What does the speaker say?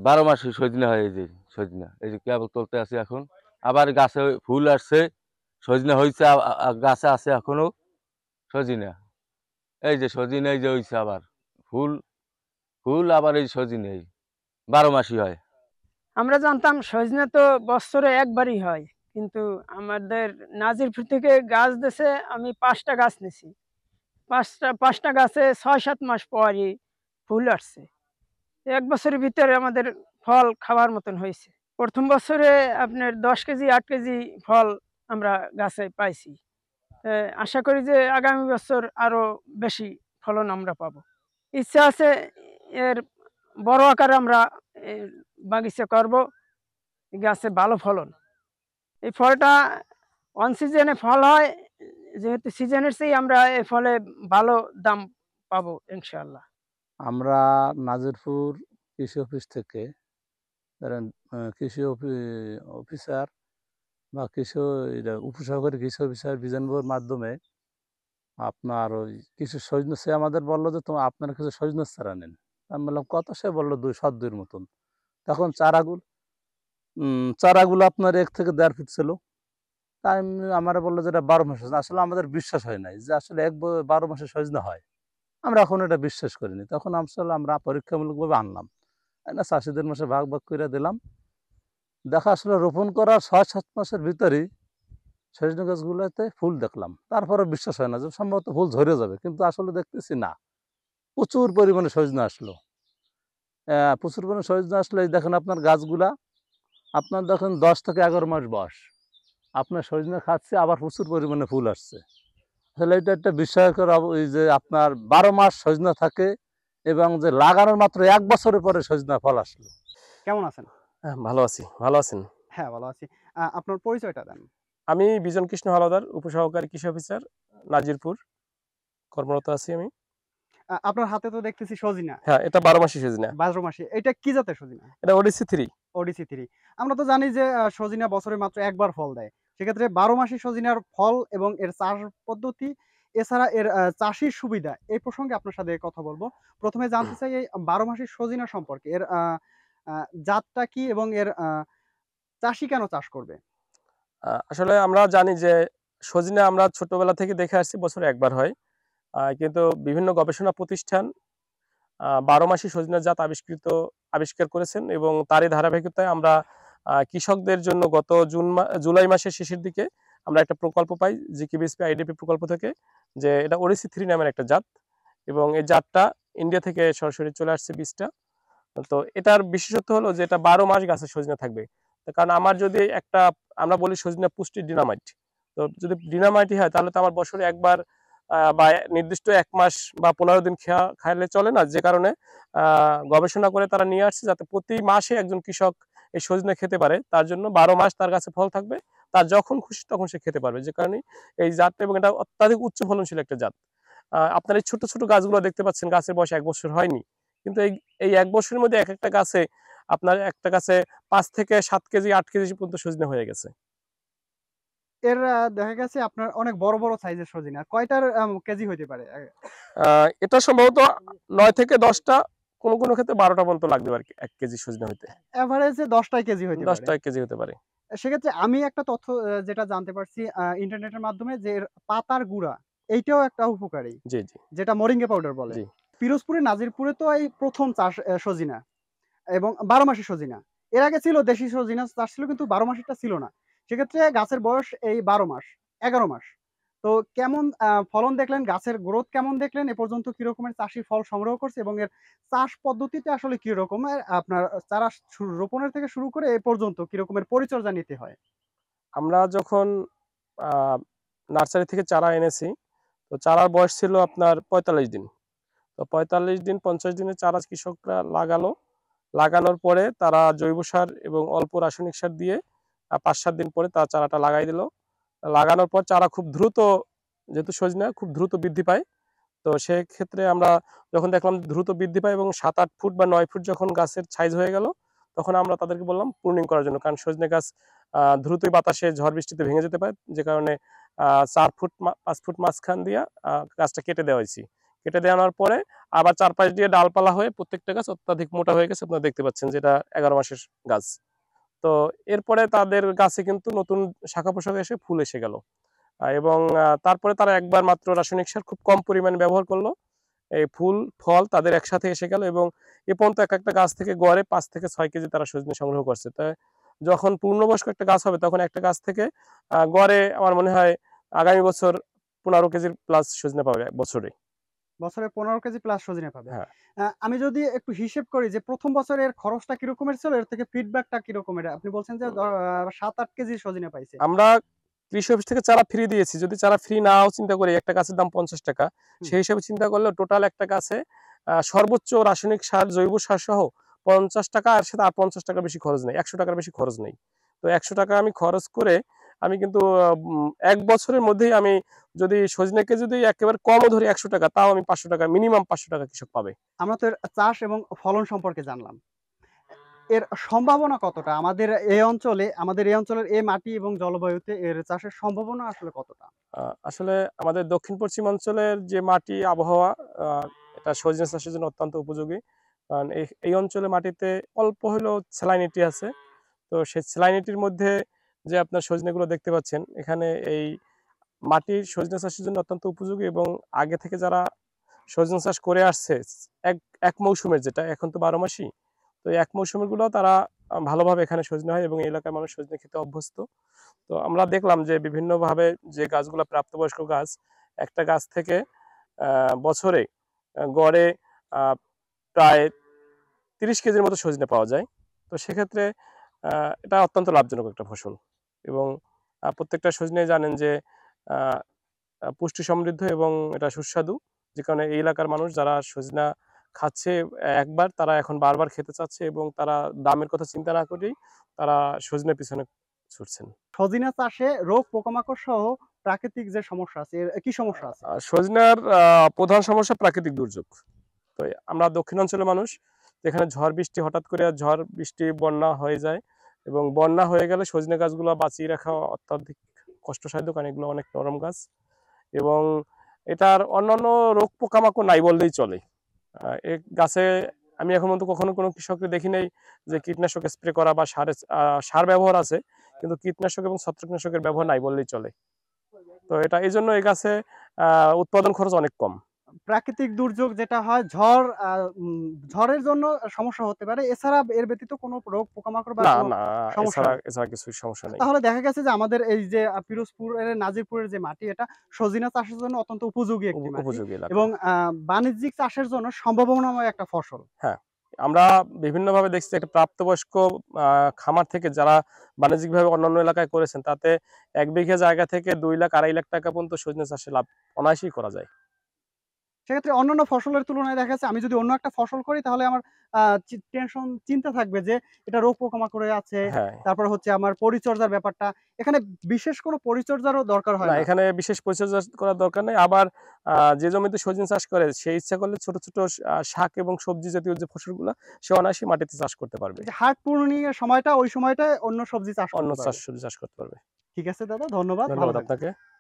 12 মাসে সজনে হয়। এই যে সজনা, এই যে কেবল তুলতে আছি এখন। আবার গাছে ফুল আসছে, সজনে হইছে, গাছে আছে এখনো সজিনা। এই যে সজিনা, এই যে হইছে আবার ফুল, ফুল আবার এই সজিনে, এই 12 মাসই হয়। আমরা জানতাম সজনে তো বছরে একবারই হয়, কিন্তু আমাদের নাজিরপুর থেকে গাছ দিছে, আমি 5টা গাছ নিছি। 5টা গাছে 6-7 মাস পরই ফুল আসছে। 1 বছরের ভিতরে আমাদের ফল খাওয়ার মতন হয়েছে। প্রথম বছরে আপনার 10 কেজি 8 কেজি ফল আমরা গাছে পাইছি। আশা করি যে আগামী বছর আরো বেশি ফলন আমরা পাবো। ইচ্ছা আছে এর বড় আকারে আমরা এ বাগিচা করব, গাছে ভালো ফলন। এই ফলটা অন সিজনে ফল হয়, যেহেতু সিজনের চেয়ে আমরা এই ফলে ভালো দাম পাবো ইনশাআল্লাহ। আমরা নাজিরপুর কৃষি অফিস থেকে ধরেন কৃষি অফিসার বা উপসহকারী কৃষি অফিসার বিজনবুর মাধ্যমে আপনার ওই কিছু সজনে, সে আমাদের বললো যে তোমার আপনার কিছু সজনের চারা নেন। আমি বললাম কত? সে বললো 2 মতন। তখন চারাগুলো আপনার 1 থেকে 1.5 ফিট ছিল। তাই আমার বললো যে এটা 12 মাসে সজনে। আসলে আমাদের বিশ্বাস হয় নাই যে আসলে 12 মাসে সজনে হয়। আমরা এখন এটা বিশ্বাস করিনি। তখন আসলে আমরা পরীক্ষামূলকভাবে আনলাম, না চাষিদের মাসে ভাগ ভাগ করে দিলাম। দেখা আসলে রোপণ করার 6-7 মাসের ভিতরেই সজনে গাছগুলোতে ফুল দেখলাম। তারপরে বিশ্বাস হয় না যে সম্ভবত ফুল ঝরে যাবে, কিন্তু আসলে দেখতেছি না, প্রচুর পরিমাণে সজনে আসলো। প্রচুর পরিমাণে সজনে আসলে এই দেখেন আপনার গাছগুলা, আপনার দেখেন 10 থেকে 11 মাস বয়স, আপনার সজনে খাচ্ছে, আবার প্রচুর পরিমাণে ফুল আসছে। আসলে এটা একটা বিস্ময়কর এই যে আপনার 12 মাস সজনে থাকে, এবং যে লাগানোর মাত্র 1 বছরের পরে সজনা ফল আসলো। কেমন আছেন? ভালো আছি। ভালো আছেন? হ্যাঁ, ভালো আছি। আপনার পরিচয়টা দেন। আমি বিজন কৃষ্ণ হাওলাদার, উপসহকারী কৃষি অফিসার, নাজিরপুর কর্মরত আছি আমি। আপনার হাতে তো দেখতেছি সজিনা। হ্যাঁ, এটা 12 মাসি সজনা। 12 মাসি। এটা কি জাতের সজিনা? এটা ওডিসি 3। ওডিসি 3। আমরা তো জানি যে সজিনা বছরে মাত্র একবার ফল দেয়। সেক্ষেত্রে 12 মাসি সজিনার ফল এবং এর চাষ পদ্ধতি, এছাড়া এর চাষের সুবিধা, এই প্রসঙ্গে আপনার সাথে কথা বলবো। ১ম এ জানতে চাই এই 12 মাসি সজিনা সম্পর্কে। এর আ জাতটা কি এবং এর চাষী কেন চাষ করবে? আসলে আমরা জানি যে সজনে আমরা ছোটবেলা থেকে দেখে আসছি বছরে একবার হয়। কিন্তু বিভিন্ন গবেষণা প্রতিষ্ঠান 12 মাসি সজনের জাত আবিষ্কার করেছেন, এবং তারই ধারাবাহিকতায় আমরা কৃষকদের জন্য গত জুলাই মাসের শেষের দিকে আমরা একটা প্রকল্প পাই জিকেবিএসপি আইডিপি প্রকল্প থেকে, যে এটা ওডিসি 3 নামের একটা জাত, এবং এই জাতটা ইন্ডিয়া থেকে সরাসরি চলে আসছে বীজটা। তো এটার বিশেষত্ব হলো যে এটা 12 মাস গাছে সজনে থাকবে। কারণ আমার যদি আমরা বলি সজনে পুষ্টি ডিনামাইট, তো যদি ডিনামাইটই হয় তাহলে তো আমার বছরে একবার বা নির্দিষ্ট 1 মাস বা 15 দিন খাইলে চলে না, যে কারণে গবেষণা করে তারা নিয়ে আসছে যাতে প্রতি মাসে একজন কৃষক এই সজনে খেতে পারে, তার জন্য 12 মাস তার কাছে ফল থাকবে, তার যখন খুশি তখন সে খেতে পারবে, যে কারণে এই জাতটা, এবং এটা অত্যাধিক উচ্চ ফলনশীল একটা জাত। আপনার এই ছোট ছোট গাছগুলো দেখতে পাচ্ছেন, গাছের বয়স 1 বছর হয়নি, কিন্তু এই 1 বছরের মধ্যে একটা গাছে আপনার একটা গাছে 5 থেকে 7 কেজি 8 কেজি পর্যন্ত সজনে হয়ে গেছে। এর দেখা গেছে আপনার অনেক বড়, বড় সাইজের সজিনা। কয়টার কেজি হইতে পারে? এটা সম্ভবত 9 থেকে 10টা, কোনো ক্ষেত্রে 12টা পর্যন্ত লাগবে আর কি 1 কেজি সজনে হইতে। এভারেজে 10 টাই কেজি হইতে পারে। 10টা 1 কেজি হতে পারে। সেক্ষেত্রে আমি একটা তথ্য যেটা জানতে পারছি ইন্টারনেটের মাধ্যমে, যে এর পাতার গুঁড়া এইটাও একটা উপকারী। জি, জি। যেটা মরিঙ্গা পাউডার বলে। জি। পিরোজপুরে নাজিরপুরে তো এই ১ম চাষ সজিনা এবং 12 মাসি সজিনা। এর আগে ছিল দেশি সজিনা চাষ ছিল, কিন্তু 12 মাসিটা ছিল না। সেক্ষেত্রে গাছের বয়স এই 12 মাস, 11 মাস। তো কেমন ফলন দেখলেন, গাছের গ্রোথ কেমন দেখলেন, এ পর্যন্ত কি রকমের চাষী ফল সংগ্রহ করছে এবং এর চাষ পদ্ধতিতে আসলে কি রকমের আপনার চারা রোপণের থেকে শুরু করে এ পর্যন্ত কি রকমের পরিচর্যা নিতে হয়? আমরা যখন আ নার্সারি থেকে চারা এনেছি, তো চারার বয়স ছিল আপনার 45 দিন। তো 45 দিন 50 দিনের চারা কৃষকরা লাগালো। লাগানোর পরে তারা জৈব সার এবং অল্প রাসায়নিক সার দিয়ে ৫-৭ দিন পরে তারা চারাটা লাগাই দিল। লাগানোর পর চারা খুব দ্রুত, যেহেতু সজনা খুব দ্রুত বৃদ্ধি পায়, তো সেক্ষেত্রে আমরা যখন দেখলাম দ্রুত বৃদ্ধি পায় এবং 7-8 ফুট বা 9 ফুট যখন গাছের সাইজ হয়ে গেল, তখন আমরা তাদেরকে বললাম প্রুনিং করার জন্য। কারণ সজনে গাছ দ্রুতই বাতাসে ঝড় বৃষ্টিতে ভেঙে যেতে পারে, যে কারণে 4 ফুট 5 ফুট মাঝখান দিয়া গাছটা কেটে দেওয়া হয়েছে। কেটে দেওয়ার পরে আবার চারপাশ দিয়ে ডালপালা হয়ে প্রত্যেকটা গাছ অত্যাধিক মোটা হয়ে গেছে, আপনারা দেখতে পাচ্ছেন যেটা 11 মাসের গাছ। তো এরপরে তাদের গাছে কিন্তু নতুন শাখা পোশাক এসে ফুল এসে গেল, এবং তারপরে তারা একবার মাত্র রাসায়নিক সার খুব কম পরিমাণে ব্যবহার করলো, এই ফুল ফল তাদের একসাথে এসে গেল, এবং এ পর্যন্ত এক একটা গাছ থেকে গড়ে 5 থেকে 6 কেজি তারা সজনে সংগ্রহ করছে। তাই যখন পূর্ণবয়স্ক একটা গাছ হবে তখন একটা গাছ থেকে গড়ে আমার মনে হয় আগামী বছর 15 কেজির প্লাস সজনে পাবে বছরে। বছরে 15 কেজি প্লাস সজনে পাবে। হ্যাঁ। আমি যদি একটু হিসেব করি যে প্রথম বছরের খরচটা কিরকমের ছিল, এর থেকে ফিডব্যাকটা কিরকমের? আপনি বলছেন যে 7-8 কেজি সজনে পাইছে। আমরা কৃষি অফিস থেকে চারা ফ্রি দিয়েছি, যদি চারা ফ্রি নাও চিন্তা করি একটা গাছের দাম 50 টাকা, সেই হিসাবে চিন্তা করলে টোটাল একটা গাছে সর্বোচ্চ রাসায়নিক সার জৈব সার সহ 50 টাকা, আর সাথে আর 50 টাকার বেশি খরচ নেই, 100 টাকার বেশি খরচ নেই। তো 100 টাকা আমি খরচ করে আমি কিন্তু 1 বছরের মধ্যেই আমি যদি সজনেকে যদি একেবারে কমও ধরি 100 টাকা, তাও আমি 500 টাকা মিনিমাম 500 টাকা কৃষক পাবে। আমরা তো এর চাষ এবং ফলন সম্পর্কে জানলাম। এর সম্ভাবনা কতটা? আমাদের এই অঞ্চলের এই মাটি এবং জলবায়ুতে এর চাষের সম্ভাবনা আসলে কতটা? আসলে আমাদের দক্ষিণ পশ্চিম অঞ্চলের যে মাটি আবহাওয়া, এটা সজনে চাষের জন্য অত্যন্ত উপযোগী। কারণ এই অঞ্চলের মাটিতে অল্প হলেও স্যালাইনিটি আছে। তো সেই স্যালাইনিটির মধ্যে যে আপনার সজনেগুলো দেখতে পাচ্ছেন, এখানে এই মাটির সজনে চাষের জন্য অত্যন্ত উপযোগী, এবং আগে থেকে যারা সজনে চাষ করে আসছে এক এক মৌসুমের, যেটা এখন তো 12 মাসই, তো এক মৌসুমের গুলো তারা ভালোভাবে এখানে সজনে হয়, এবং এই এলাকার মানুষ সজনে খেতে অভ্যস্ত। তো আমরা দেখলাম যে বিভিন্নভাবে যে গাছগুলো প্রাপ্তবয়স্ক গাছ, একটা গাছ থেকে বছরে গড়ে প্রায় 30 কেজির মতো সজনে পাওয়া যায়। তো সেক্ষেত্রে এটা অত্যন্ত লাভজনক একটা ফসল, এবং প্রত্যেকটা সজনে জানেন যে আহ, পুষ্টি সমৃদ্ধ এবং এটা সুস্বাদু, যে কারণে এই এলাকার মানুষ যারা সজনা খাচ্ছে একবার, তারা এখন বারবার খেতে চাচ্ছে, এবং তারা দামের কথা চিন্তা না করেই তারা সজনের পিছনে ছুটছেন। সজিনা চাষে রোগ পোকামাকড় সহ প্রাকৃতিক যে সমস্যা আছে, এর কি সমস্যা আছে? সজনার প্রধান সমস্যা প্রাকৃতিক দুর্যোগ। তো আমরা দক্ষিণাঞ্চলের মানুষ, যেখানে ঝড় বৃষ্টি হঠাৎ করে ঝড় বৃষ্টি বন্যা হয়ে যায়, এবং বন্যা হয়ে গেলে সজনে গাছগুলো বাঁচিয়ে রাখা অত্যাধিক কষ্টসাধ্য, কারণ এগুলো অনেক নরম গাছ, এবং এটার অন্যান্য রোগ পোকামাকড় নাই বললেই চলে। এই গাছে আমি এখন পর্যন্ত কখনো কোনো কৃষককে দেখি নাই যে কীটনাশক স্প্রে করা বা সার ব্যবহার আছে, কিন্তু কীটনাশক এবং ছত্রাকনাশকের ব্যবহার নাই বললেই চলে। তো এটা এই জন্য এই গাছে উৎপাদন খরচ অনেক কম। প্রাকৃতিক দুর্যোগ যেটা হয়, ঝড়ের জন্য সমস্যা হতে পারে, এছাড়া এর ব্যতীত কোনো রোগ পোকামাকড় বা না কোনো না, সমস্যা এছাড়া নেই। এছাড়া কিছু সমস্যা নেই। তাহলে দেখা গেছে যে আমাদের এই যে পিরোজপুরের নাজিরপুরের যে মাটি, এটা সজিনা চাষের জন্য অত্যন্ত উপযোগী একটি মাটি উপযোগী এলাকা। এবং বাণিজ্যিক চাষের জন্য সম্ভাবনাময় একটা ফসল। হ্যাঁ, আমরা বিভিন্নভাবে দেখছি একটা প্রাপ্তবয়স্ক খামার থেকে যারা বাণিজ্যিকভাবে অন্যান্য এলাকায় করেছেন, তাতে 1 বিঘা জায়গা থেকে 2 লাখ 2.5 লাখ টাকা পর্যন্ত সজনে চাষে লাভ অনায়াসেই করা যায়। সেক্ষেত্রে অন্যান্য ফসলের তুলনায় দেখা যাচ্ছে আমি যদি অন্য একটা ফসল করি, তাহলে আমার চিন্তা থাকবে যে এটা রোগ পোকামাকড়ে আছে, হ্যাঁ, তারপরে হচ্ছে আমার পরিচর্যার ব্যাপারটা। এখানে বিশেষ কোনো পরিচর্যারও দরকার হয় না না। এখানে বিশেষ পরিচর্যা করার দরকার নেই। আবার যে জমিতে সজনে চাষ করে সে ইচ্ছা করলে ছোট ছোট শাক এবং সবজি জাতীয় যে ফসলগুলা সে অনায়াসেই মাটিতে চাষ করতে পারবে। যে হাট পূর্ণিমার সময়টা, ওই সময়টায় অন্য সবজি চাষ অন্য করতে পারবে। সবজি চাষ করতে পারবে। ঠিক আছে দাদা, ধন্যবাদ, ভালো ধন্যবাদ থাকবেন। আপনাকে।